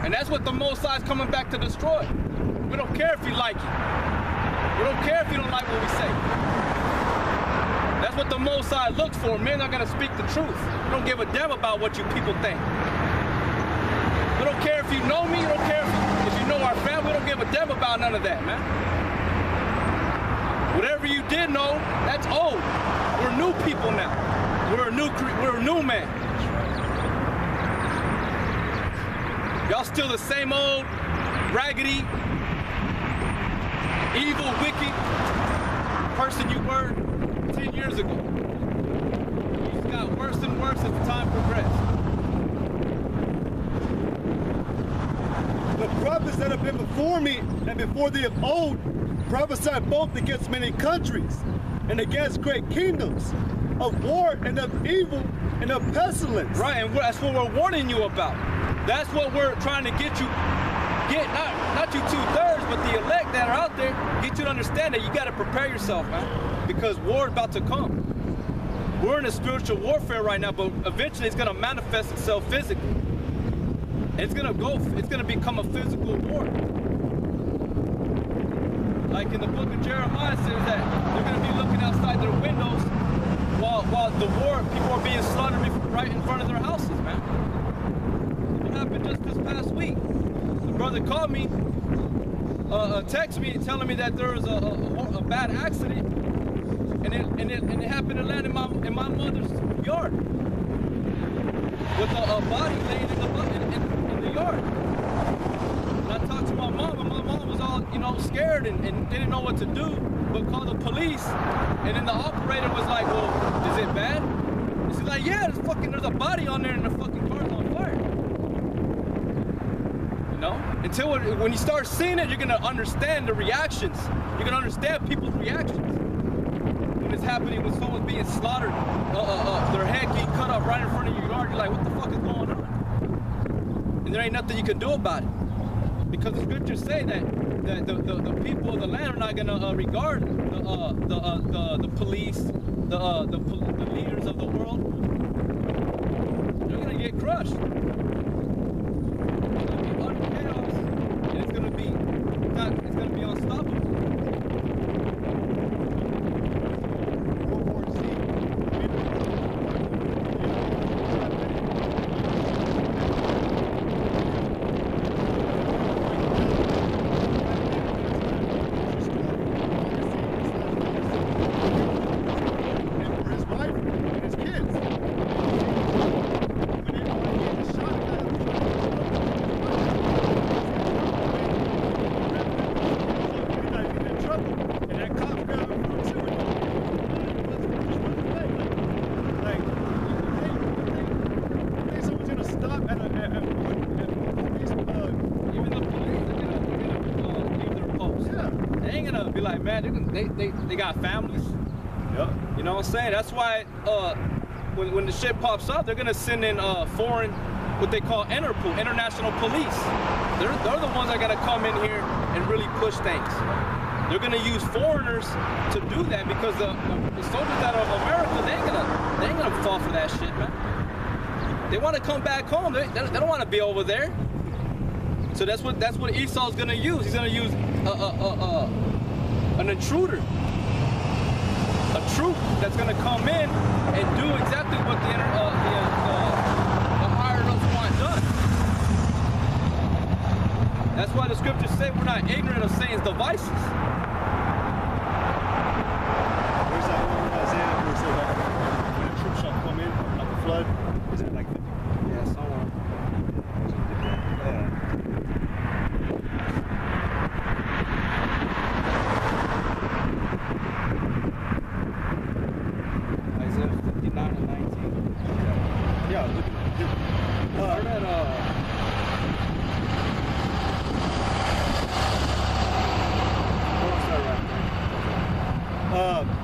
And that's what the Most High is coming back to destroy. We don't care if you like it. We don't care if you don't like what we say. That's what the Most High looks for. Men are going to speak the truth. We don't give a damn about what you people think. We don't care if you know me. We don't care if you know our family. We don't give a damn about none of that, man. Whatever you did know, that's old. We're new people now. We're a new man. Y'all still the same old raggedy, evil, wicked person you were 10 years ago. You just got worse and worse as time progressed. The prophets that have been before me and before thee of old prophesied both against many countries and against great kingdoms, of war and of evil and of pestilence. Right, and that's what we're warning you about. That's what we're trying to get not you 2/3, but the elect that are out there, get you to understand that you got to prepare yourself, man, because war is about to come. We're in a spiritual warfare right now, but eventually it's going to manifest itself physically. It's going to become a physical war. Like in the book of Jeremiah says that they're going to be looking outside their windows while the war, people are being slaughtered right in front of their houses, man. It happened just this past week. The brother called me, texted me telling me that there was a bad accident, and it happened to land in my mother's yard with a body laying in the yard. And I talked to my mom, and my mom was all scared and didn't know what to do, but called the police. And then the operator was like, "Well, is it bad?" And she's like, "Yeah, there's a body on there, and the fucking car's on fire." Until when you start seeing it, you're gonna understand the reactions. You're gonna understand people's reactions when it's happening, when someone's being slaughtered, their head getting cut off right in front of your yard. You're like, what the fuck is going on? And there ain't nothing you can do about it, because the scriptures say that the people of the land are not gonna regard the police, the leaders of the world. They're gonna get crushed. It's gonna be unstoppable. They got families. Yep. You know what I'm saying? That's why when the shit pops up, they're gonna send in foreign, what they call Interpol, international police. They're the ones that gotta come in here and really push things. They're gonna use foreigners to do that, because the soldiers out of America, they ain't gonna fall for that shit, man. They want to come back home. They don't want to be over there. So that's what Esau's gonna use. He's gonna use an intruder, a troop that's going to come in and do exactly what the hired us want done. That's why the scriptures say we're not ignorant of Satan's devices. Where's that one in Isaiah where it says when a troop shall come in like a flood? Is it like 50? Yeah, somewhere. Isaiah 59 and 19. Yeah, look at it.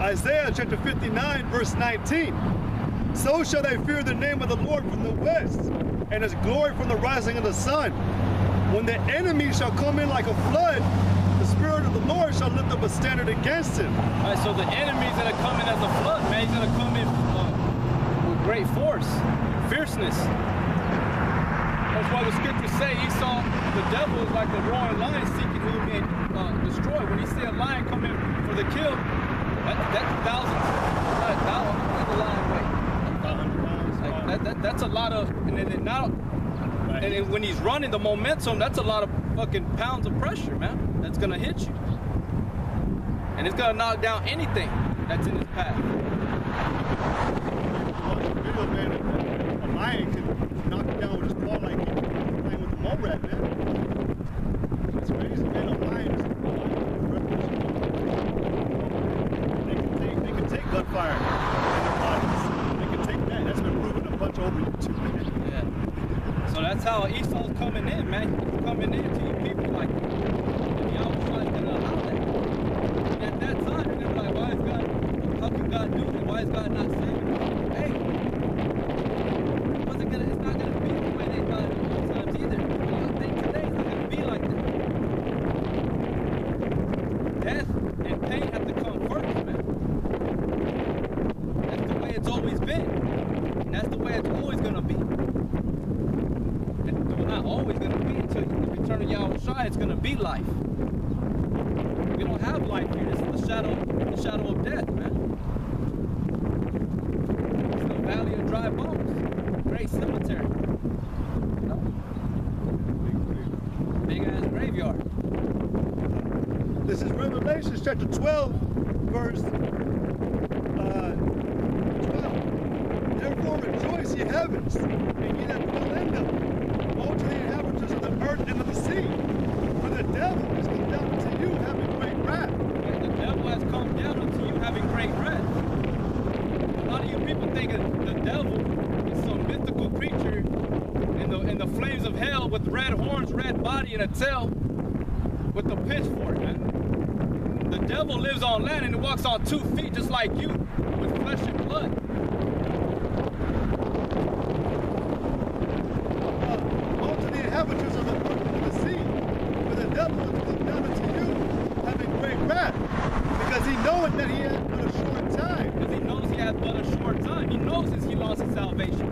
Isaiah chapter 59, verse 19. So shall they fear the name of the Lord from the west, and his glory from the rising of the sun. When the enemy shall come in like a flood, the Spirit of the Lord shall lift up a standard against him. All right, so the enemy's gonna come in as a flood, man. He's gonna come in with great force, fierceness. That's why the scriptures say, Esau, the devil is like a roaring lion seeking who he may destroy. When you see a lion coming for the kill, that's thousands. Not a thousand. What the lion weigh? That's a lot of, and then now, and then when he's running, the momentum, that's a lot of fucking pounds of pressure, man. That's gonna hit you, and it's gonna knock down anything that's in his path. A lion can knock you down with his paw like he's playing with a mole rat, man. That's crazy, man. A lion is they can take gunfire in their bodies. They can take that. That's been proven a bunch over YouTube, man. Yeah. So that's how Esau's coming in, man. He's coming in to you people like, and y'all was trying to allow that. And at that time, you're gonna be like, why is God, how can God do that? Why is God not saving me? Hey, it's not gonna be the way they thought it all times either. I think today's not gonna be like that. Death and pain have to come first, man. That's the way it's always been. And that's the way it's always gonna be. Well, not always gonna be until the return of Yahushua. It's gonna be life. We don't have life here. This is the shadow of death, man. It's the valley of dry bones. Great cemetery. Big ass graveyard. This is Revelation chapter 12, verse 12. Therefore rejoice, ye heavens, and ye that dwell in them. Woe to the inhabitants of the earth and of the sea. For the devil is come down unto you having great wrath. And the devil has come down unto you having great wrath. A lot of you people think the devil is some mythical creature in the flames of hell with red horns, red body, and a tail with a pitchfork, man. The devil lives on land and he walks on 2 feet just like you, with flesh and blood. Woe to the inhabitants of the earth and of the sea. For the devil is come down unto you having great wrath. Because he knoweth that he hath but a short time. Because he knows he has but a short time. He knows he lost his salvation.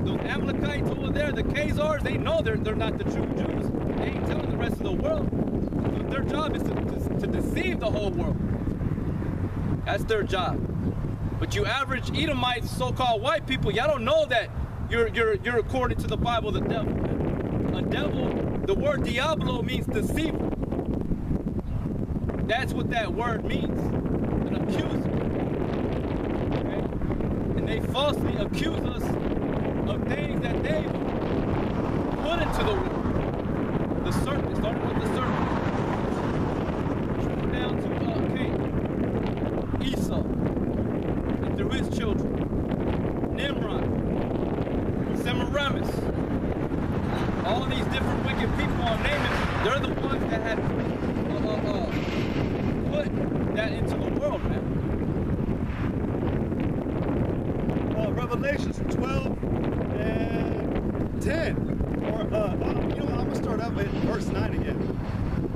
Those Amalekites over there, the Khazars, they know they're not the true Jews. They ain't telling the rest of the world. So their job is to deceive the whole world. That's their job. But you average Edomites, so-called white people, y'all don't know that you're according to the Bible the devil. A devil, the word diablo means deceiver. That's what that word means. An accuser. Okay? And they falsely accuse us of things that they put into the world. The serpent, starting with the serpent. Down to Cain, Esau, and through his children, Nimrod, Semiramis, all these different wicked people I'm naming, they're the ones that had put that into the world, man. Revelations 12 and 10. Or, you know, I'm going to start out with verse 9 again.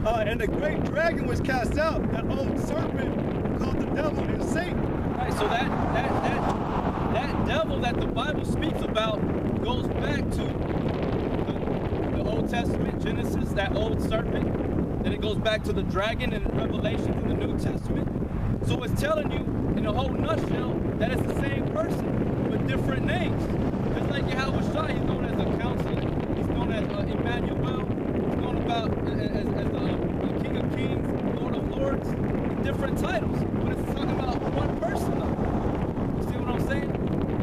And the great dragon was cast out, that old serpent called the devil and Satan. Right, so that devil that the Bible speaks about goes back to the Old Testament, Genesis, that old serpent. Then it goes back to the dragon in Revelation in the New Testament. So it's telling you in a whole nutshell that it's the same person with different names. Just like Yahushua, he's known as a counselor, he's known as Emmanuel, he's known about as the King of Kings, Lord of Lords, different titles. But it's talking about one person though. You see what I'm saying?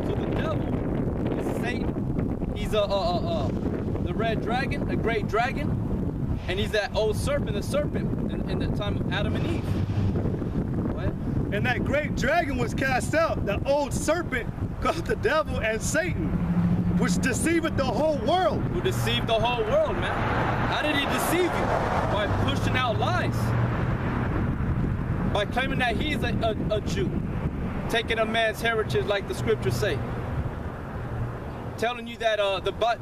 So the devil is Satan. He's the red dragon, the great dragon, and he's that old serpent, the serpent in the time of Adam and Eve. What? And that great dragon was cast out, the old serpent called the devil and Satan, which deceiveth the whole world. Who deceived the whole world, man. How did he deceive you? By pushing out lies. By claiming that he's a Jew. Taking a man's heritage like the scriptures say. Telling you that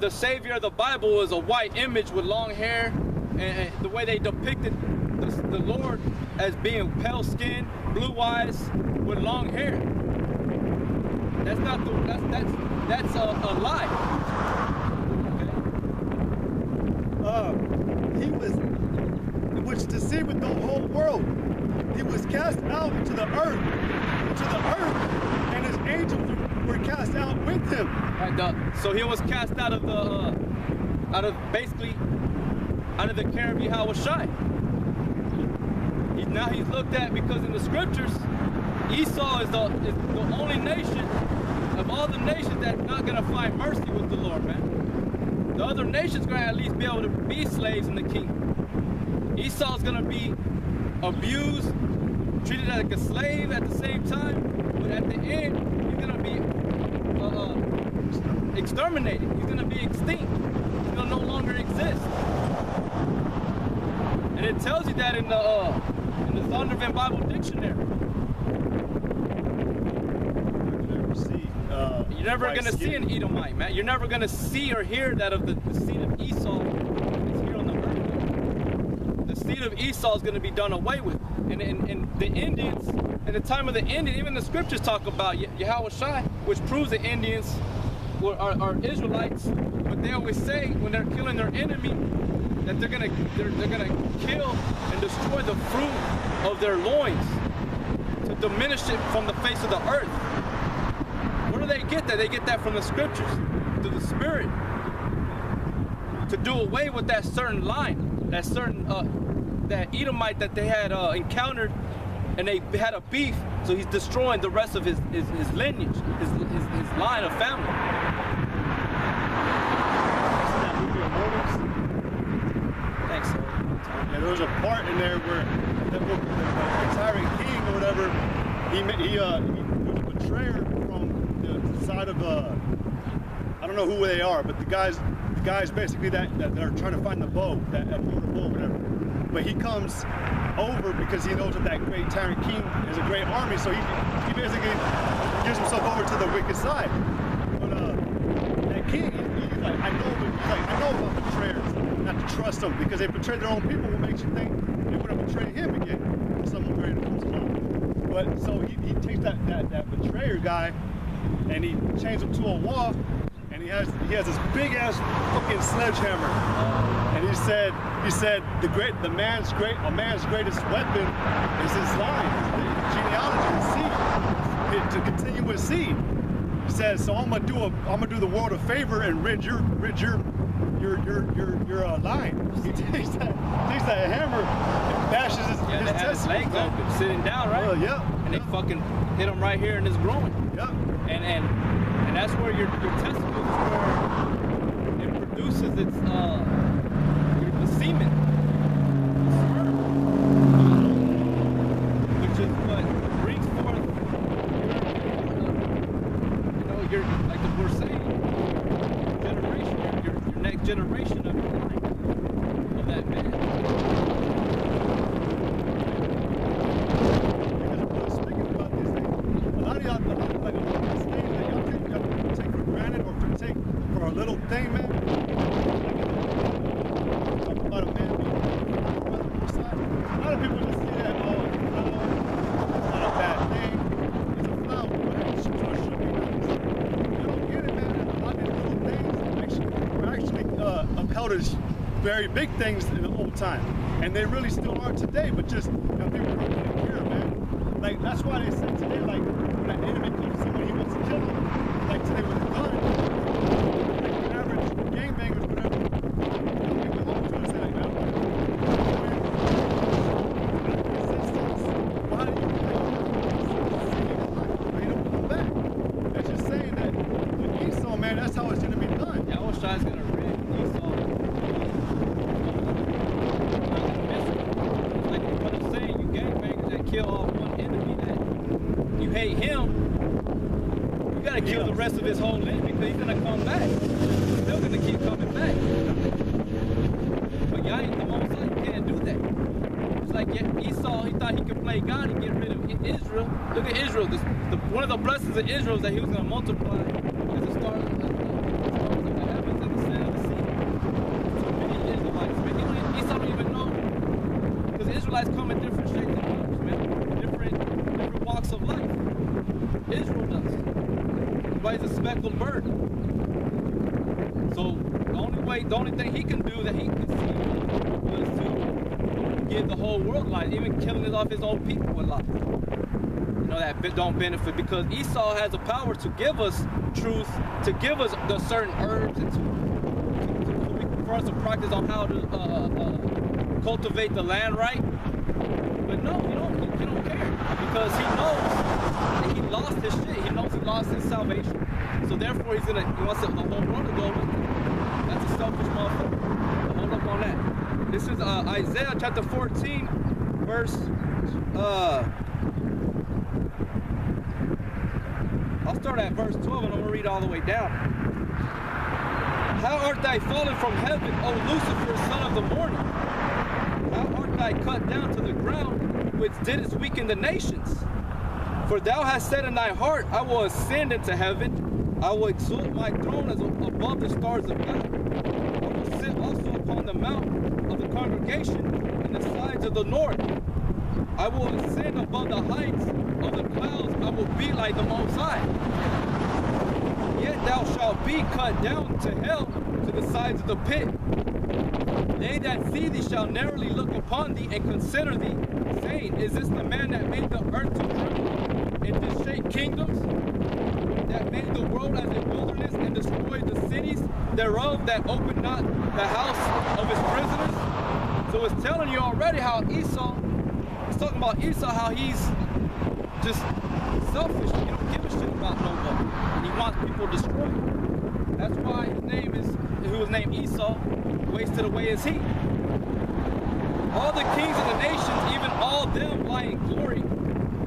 the savior of the Bible is a white image with long hair, and the way they depicted the Lord as being pale skinned, blue eyes, with long hair. That's not the that's a lie. Okay? cast out into the earth, and his angels were cast out with him. Right, so he was cast out of the care of Yahweh Shai. Now he's looked at, because in the scriptures, Esau is the only nation of all the nations that's not gonna find mercy with the Lord, man. The other nations gonna at least be able to be slaves in the kingdom. Esau's gonna be abused, treated like a slave at the same time, but at the end, he's gonna be exterminated. He's gonna be extinct. He's gonna no longer exist. And it tells you that in the Zondervan Bible Dictionary. You're never gonna see an Edomite, man. You're never gonna see or hear that of the seed of Esau is here on the earth. The seed of Esau is gonna be done away with. And the Indians, in the time of the Indian, even the scriptures talk about Yahweh Shai, which proves the Indians are Israelites. But they always say when they're killing their enemy that they're gonna kill and destroy the fruit of their loins to diminish it from the face of the earth. Where do they get that? They get that from the scriptures, through the Spirit, to do away with that certain line, that certain that Edomite that they had encountered, and they had a beef. So he's destroying the rest of his lineage, his line of family. Thanks. Yeah, there was a part in there where the tyrant king or whatever, he was a betrayer from the side of I don't know who they are, but the guys basically that are trying to find the bow, that mortar bow, whatever. But he comes over because he knows that great tyrant king is a great army, so he basically gives himself over to the wicked side. But that king, he's like, I know about betrayers, not to trust them, because they betray their own people. What makes you think they're going to betray him again? Someone greater comes along. But so he takes that betrayer guy and he chains him to a wall, and he has this big ass fucking sledgehammer. And he said a man's greatest weapon is his line, his genealogy, his seed, to continue his seed. He says, so I'm gonna do the world a favor and rid your line. He takes that hammer and bashes his legs open, sitting down, right? Yeah. And they fucking hit him right here in his groin. Yeah. And that's where your testicles is where it produces its the semen, sperm, which is what brings forth your like we're saying, generation, your next generation of your line, of that man. Because speaking about these things, a lot of y'all like things that y'all take for granted or take for a little thing, man. Talk about a man being a lot of people just see that, oh, it's not a bad thing. It's a flower, man. It should be nice. You don't get it, man. A lot of these little things were actually upheld as very big things in the old time. And they really still are today, but just people don't really care, man. Like, that's why they say today, like, when an enemy comes to someone, he wants to kill them. Like today with the gun, like the average gangbangers, whatever, people home to us, say, like, man, why do you don't come back? That's just saying that with Esau, man, that's how it's going to be done. Yahweh Shai is going to rid Esau. Like what I'm saying, you gangbangers that kill off one enemy, that you hate him, you got to kill the rest of his whole lineage, because he's going to come back. He's still going to keep coming back. But y'all ain't the most like, can't do that. It's like Esau, he thought he could play God and get rid of Israel. Look at Israel. One of the blessings of Israel is that he was going to multiply as the stars of the heavens and the sand of the sea. So many Israelites, man. Esau don't even know. Because Israelites come in different shapes and colors, man. Different walks of life. Israel does. Everybody's a speckled bird. So the only thing he can do that he can see was to give the whole world lies, even killing off his own people with lies. You know, that don't benefit, because Esau has the power to give us truth, to give us the certain herbs, and for us to practice on how to cultivate the land right. But no, he don't care, because he knows that he lost his shit. He knows he lost his salvation. So therefore, he wants the whole world to go with him. That's a selfish motherfucker. Hold up on that. This is Isaiah chapter 14, verse. I'll start at verse 12 and I'm gonna read all the way down. How art thou fallen from heaven, O Lucifer, son of the morning? How art thou cut down to the ground, which didst weaken the nations? For thou hast said in thy heart, I will ascend into heaven. I will exalt my throne as above the stars of God. I will sit also upon the mount of the congregation in the sides of the north. I will ascend above the heights of the clouds. I will be like the Most High. Yet thou shalt be cut down to hell, to the sides of the pit. They that see thee shall narrowly look upon thee and consider thee, saying, is this the man that made the earth to tremble and to shake kingdoms? That made the world as a wilderness and destroyed the cities thereof, that opened not the house of his prisoners? So it's telling you already how Esau, it's talking about Esau, how he's just selfish. He don't give a shit about nobody. And he wants people destroyed. That's why his name is, who was named Esau, wasted away is he. All the kings of the nations, even all them lie in glory,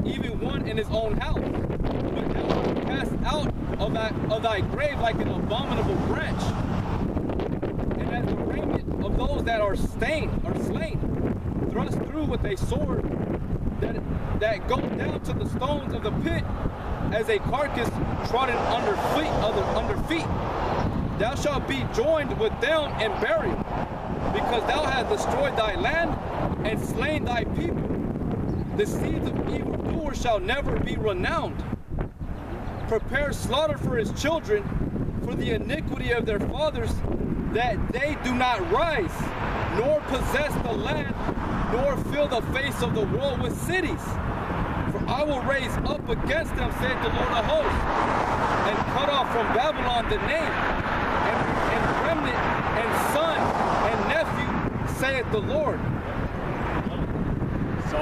even one in his own house. But thou art cast out of thy grave like an abominable branch. And as the raiment of those that are slain, thrust through with a sword, that go down to the stones of the pit, as a carcass trodden under feet. Thou shalt be joined with them in burial, because thou hast destroyed thy land and slain thy people. The seeds of evildoers shall never be renowned. Prepare slaughter for his children, for the iniquity of their fathers, that they do not rise, nor possess the land, nor fill the face of the world with cities. For I will raise up against them, saith the Lord of hosts, and cut off from Babylon the name, and remnant, and son, and nephew, saith the Lord. So,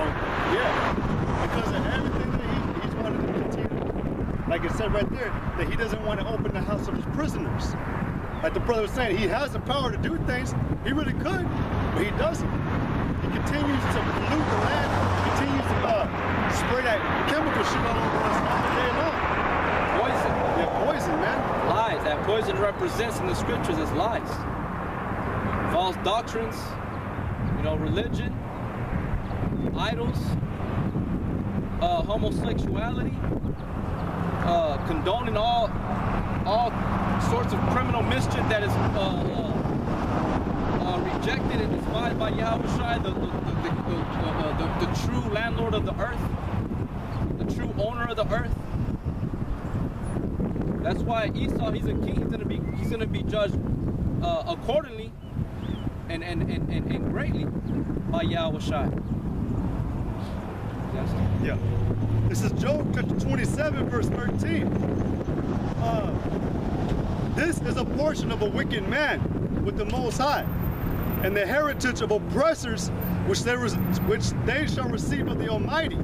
yeah, because of everything that he's wanted to continue, like it said right there, that he doesn't want to open the house of his prisoners. Like the brother was saying, he has the power to do things, he really could, but he doesn't. He continues to pollute the land, continues to spray that chemical shit all over us all day long. Poison. Yeah, poison, man. Lies. That poison represents in the scriptures is lies. False doctrines, religion, idols, homosexuality, condoning all sorts of criminal mischief that is rejected and despised by Yahushua, the true landlord of the earth, the true owner of the earth. That's why Esau, he's a king. He's gonna be judged accordingly and greatly by Yahushua. Yes. Yeah. This is Job chapter 27, verse 13. This is a portion of a wicked man with the Most High, and the heritage of oppressors which they shall receive of the Almighty.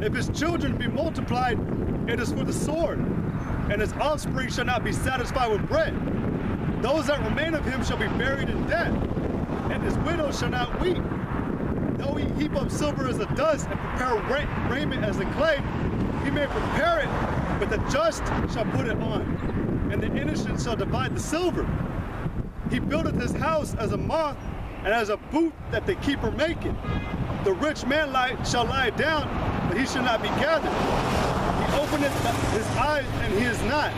If his children be multiplied, it is for the sword, and his offspring shall not be satisfied with bread. Those that remain of him shall be buried in death, and his widow shall not weep. Though he heap up silver as the dust and prepare raiment as the clay, he may prepare it, but the just shall put it on, and the innocent shall divide the silver. He buildeth his house as a moth, and as a boot that the keeper maketh. The rich man shall lie down, but he shall not be gathered. He openeth his eyes, and he is not.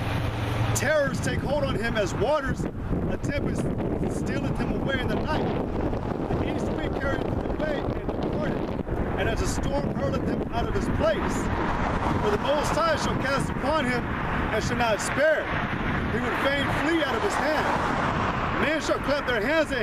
Terrors take hold on him as waters. A tempest stealeth him away in the night. The east wind carrieth him away and departed, and as a storm hurleth him out of his place. For the Most High shall cast upon him, and shall not spare. He would fain flee out of his hand. Men shall clap their hands at him.